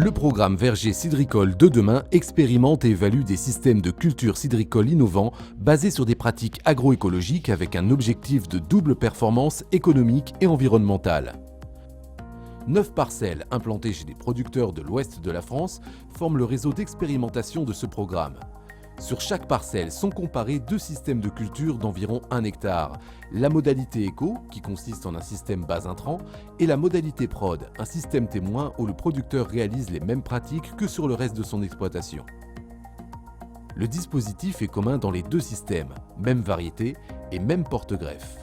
Le programme Verger Cidricole de demain expérimente et évalue des systèmes de culture cidricole innovants basés sur des pratiques agroécologiques avec un objectif de double performance économique et environnementale. 9 parcelles implantées chez des producteurs de l'ouest de la France forment le réseau d'expérimentation de ce programme. Sur chaque parcelle sont comparés 2 systèmes de culture d'environ 1 hectare, la modalité éco, qui consiste en un système bas intrant, et la modalité prod, un système témoin où le producteur réalise les mêmes pratiques que sur le reste de son exploitation. Le dispositif est commun dans les 2 systèmes, même variété et même porte-greffe.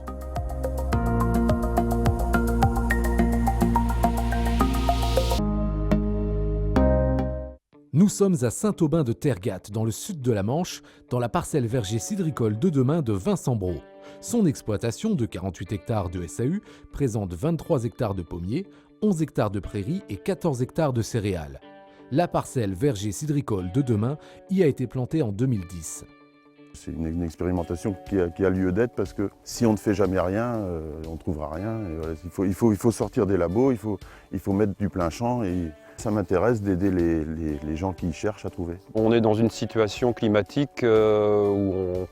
Nous sommes à Saint-Aubin-de-Tergat, dans le sud de la Manche, dans la parcelle verger cidricole de demain de Vincent Brault. Son exploitation de 48 hectares de SAU présente 23 hectares de pommiers, 11 hectares de prairies et 14 hectares de céréales. La parcelle verger cidricole de demain y a été plantée en 2010. C'est une expérimentation qui a lieu d'être parce que si on ne fait jamais rien, on ne trouvera rien. Et voilà, il faut sortir des labos, il faut mettre du plein champ. Et ça m'intéresse d'aider les gens qui cherchent à trouver. On est dans une situation climatique où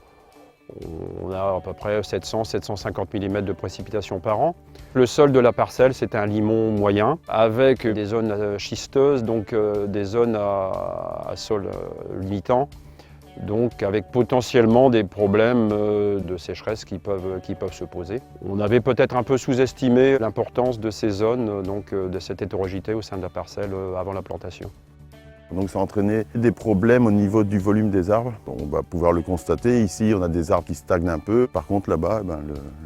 on a à peu près 700-750 mm de précipitations par an. Le sol de la parcelle, c'est un limon moyen avec des zones schisteuses, donc des zones à sol limitant, donc avec potentiellement des problèmes de sécheresse qui peuvent se poser. On avait peut-être un peu sous-estimé l'importance de ces zones, donc de cette hétérogénéité au sein de la parcelle avant la plantation. Donc ça a entraîné des problèmes au niveau du volume des arbres. On va pouvoir le constater. Ici, on a des arbres qui stagnent un peu. Par contre, là-bas,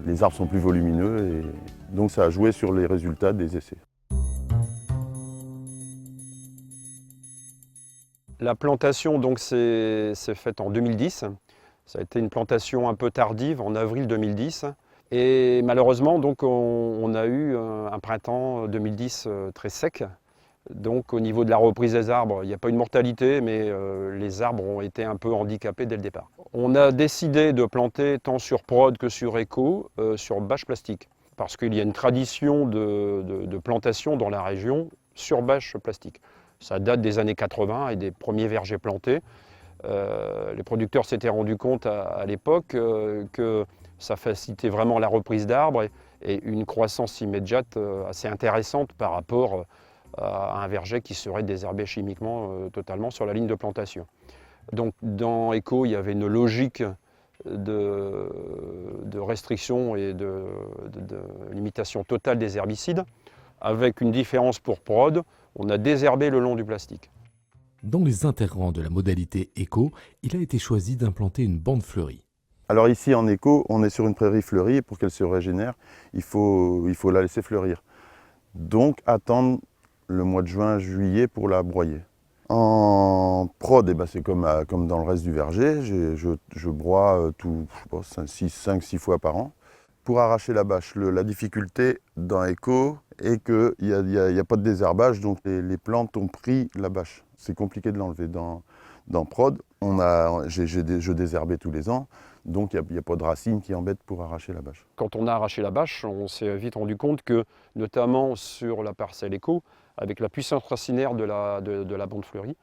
les arbres sont plus volumineux et donc ça a joué sur les résultats des essais. La plantation s'est faite en 2010. Ça a été une plantation un peu tardive, en avril 2010. Et malheureusement, donc, on a eu un printemps 2010 très sec. Donc au niveau de la reprise des arbres, il n'y a pas une mortalité, mais les arbres ont été un peu handicapés dès le départ. On a décidé de planter tant sur prod que sur éco, sur bâche plastique. Parce qu'il y a une tradition de plantation dans la région sur bâche plastique. Ça date des années 80 et des premiers vergers plantés. Les producteurs s'étaient rendus compte à l'époque que ça facilitait vraiment la reprise d'arbres et une croissance immédiate assez intéressante par rapport à un verger qui serait désherbé chimiquement totalement sur la ligne de plantation. Donc dans Éco, il y avait une logique de restriction et de limitation totale des herbicides, avec une différence pour prod. On a désherbé le long du plastique. Dans les interrangs de la modalité éco, il a été choisi d'implanter une bande fleurie. Alors ici en éco, on est sur une prairie fleurie et pour qu'elle se régénère, il faut la laisser fleurir. Donc attendre le mois de juin-juillet pour la broyer. En prod, c'est comme dans le reste du verger, je broie 5-6 fois par an. Pour arracher la bâche, la difficulté dans Éco est qu'il n'y a pas de désherbage, donc les plantes ont pris la bâche. C'est compliqué de l'enlever. Dans prod, je désherbais tous les ans, donc il n'y a pas de racines qui embêtent pour arracher la bâche. Quand on a arraché la bâche, on s'est vite rendu compte que, notamment sur la parcelle Éco, avec la puissance racinaire de la bande fleurie,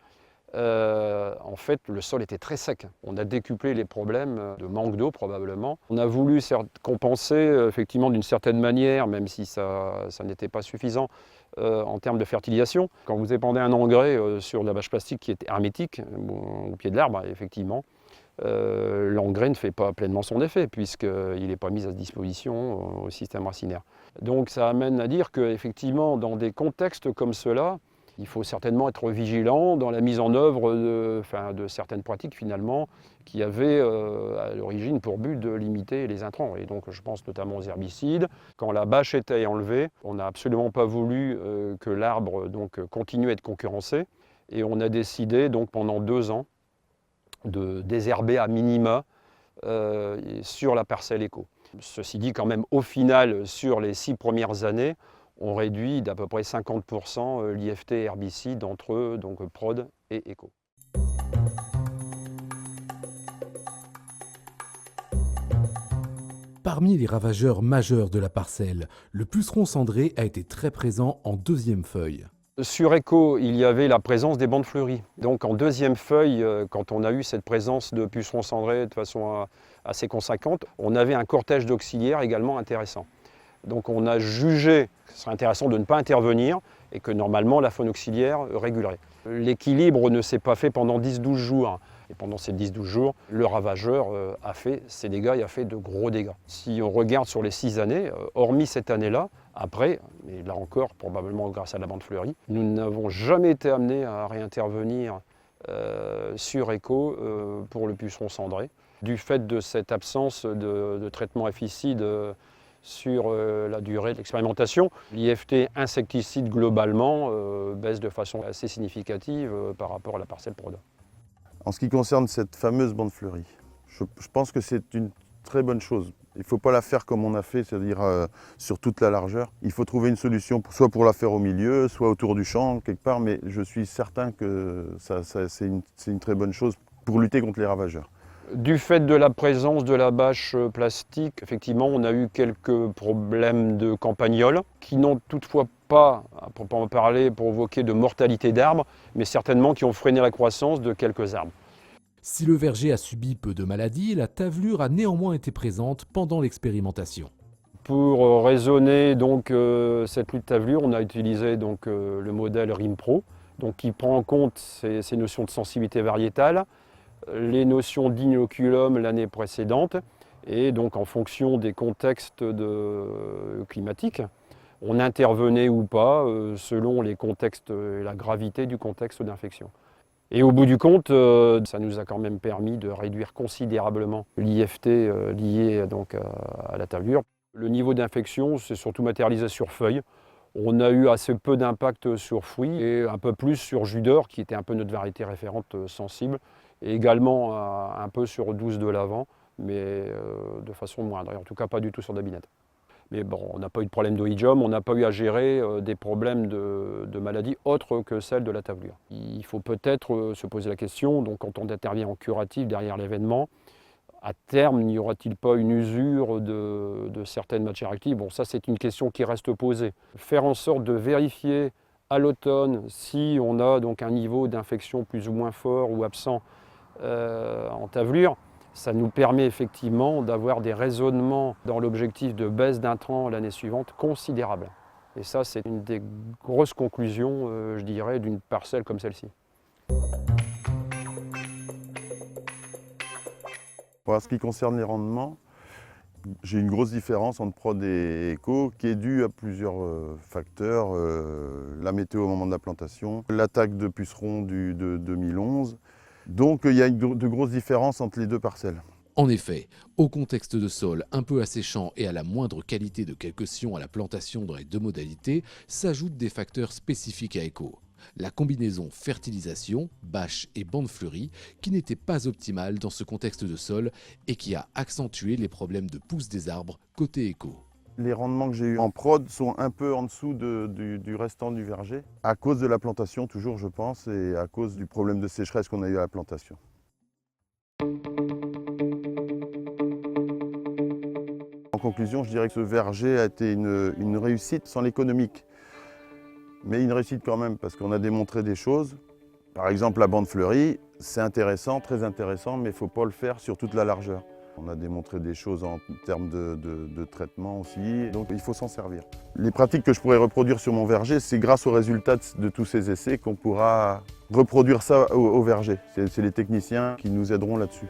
en fait, le sol était très sec. On a décuplé les problèmes de manque d'eau probablement. On a voulu compenser effectivement d'une certaine manière, même si ça n'était pas suffisant en termes de fertilisation. Quand vous épandez un engrais sur la bâche plastique qui est hermétique, au pied de l'arbre, effectivement, l'engrais ne fait pas pleinement son effet puisqu'il n'est pas mis à disposition au système racinaire. Donc ça amène à dire qu'effectivement, dans des contextes comme ceux-là, il faut certainement être vigilant dans la mise en œuvre de certaines pratiques finalement qui avaient à l'origine pour but de limiter les intrants. Et donc je pense notamment aux herbicides. Quand la bâche était enlevée, on n'a absolument pas voulu que l'arbre continue à être concurrencé. Et on a décidé donc pendant 2 ans de désherber à minima sur la parcelle Éco. Ceci dit, quand même, au final, sur les 6 premières années, on réduit d'à peu près 50% l'IFT herbicide entre prod et éco. Parmi les ravageurs majeurs de la parcelle, le puceron cendré a été très présent en 2e feuille. Sur Eco, il y avait la présence des bandes fleuries. Donc en deuxième feuille, quand on a eu cette présence de pucerons cendrés de façon assez conséquente, on avait un cortège d'auxiliaires également intéressant. Donc on a jugé que ce serait intéressant de ne pas intervenir et que normalement la faune auxiliaire régulerait. L'équilibre ne s'est pas fait pendant 10-12 jours. Et pendant ces 10-12 jours, le ravageur a fait ses dégâts et a fait de gros dégâts. Si on regarde sur les 6 années, hormis cette année-là, après, et là encore probablement grâce à la bande fleurie, nous n'avons jamais été amenés à réintervenir sur Eco pour le puceron cendré. Du fait de cette absence de traitement herbicide sur la durée de l'expérimentation, l'IFT insecticide globalement baisse de façon assez significative par rapport à la parcelle PRODA. En ce qui concerne cette fameuse bande fleurie, je pense que c'est une très bonne chose. Il ne faut pas la faire comme on a fait, c'est-à-dire sur toute la largeur. Il faut trouver une solution, soit pour la faire au milieu, soit autour du champ, quelque part, mais je suis certain que c'est une très bonne chose pour lutter contre les ravageurs. Du fait de la présence de la bâche plastique, effectivement, on a eu quelques problèmes de campagnols qui n'ont toutefois pas, à proprement parler, provoqué de mortalité d'arbres, mais certainement qui ont freiné la croissance de quelques arbres. Si le verger a subi peu de maladies, la tavelure a néanmoins été présente pendant l'expérimentation. Pour raisonner donc, cette lutte tavelure, on a utilisé donc, le modèle RIMPRO, donc, qui prend en compte ces notions de sensibilité variétale, les notions d'inoculum l'année précédente, et donc en fonction des contextes climatiques, on intervenait ou pas selon les contextes et la gravité du contexte d'infection. Et au bout du compte, ça nous a quand même permis de réduire considérablement l'IFT lié donc, à la tavelure. Le niveau d'infection s'est surtout matérialisé sur feuilles. On a eu assez peu d'impact sur fruits et un peu plus sur jus d'or, qui était un peu notre variété référente sensible, et également un peu sur 12 de l'avant, mais de façon moindre, et en tout cas pas du tout sur d'abinette. Mais bon, on n'a pas eu de problème d'oïdium, on n'a pas eu à gérer des problèmes de maladies autres que celles de la tavelure. Il faut peut-être se poser la question, donc quand on intervient en curatif derrière l'événement, à terme, n'y aura-t-il pas une usure de certaines matières actives? Bon, ça c'est une question qui reste posée. Faire en sorte de vérifier à l'automne si on a donc un niveau d'infection plus ou moins fort ou absent en tavelure, ça nous permet effectivement d'avoir des raisonnements dans l'objectif de baisse d'intrants l'année suivante considérables. Et ça, c'est une des grosses conclusions, je dirais, d'une parcelle comme celle-ci. En ce qui concerne les rendements, j'ai une grosse différence entre prod et éco qui est due à plusieurs facteurs. La météo au moment de la plantation, l'attaque de pucerons de 2011. Donc il y a de grosses différences entre les deux parcelles. En effet, au contexte de sol un peu asséchant et à la moindre qualité de quelques sions à la plantation dans les deux modalités, s'ajoutent des facteurs spécifiques à Eco. La combinaison fertilisation, bâche et bande fleurie qui n'était pas optimale dans ce contexte de sol et qui a accentué les problèmes de pousse des arbres côté Eco. Les rendements que j'ai eus en prod sont un peu en dessous du restant du verger, à cause de la plantation toujours je pense, et à cause du problème de sécheresse qu'on a eu à la plantation. En conclusion, je dirais que ce verger a été une réussite sans l'économique. Mais une réussite quand même, parce qu'on a démontré des choses. Par exemple, la bande fleurie, c'est intéressant, très intéressant, mais il ne faut pas le faire sur toute la largeur. On a démontré des choses en termes de traitement aussi, donc il faut s'en servir. Les pratiques que je pourrais reproduire sur mon verger, c'est grâce aux résultats de tous ces essais qu'on pourra reproduire ça au verger. C'est les techniciens qui nous aideront là-dessus.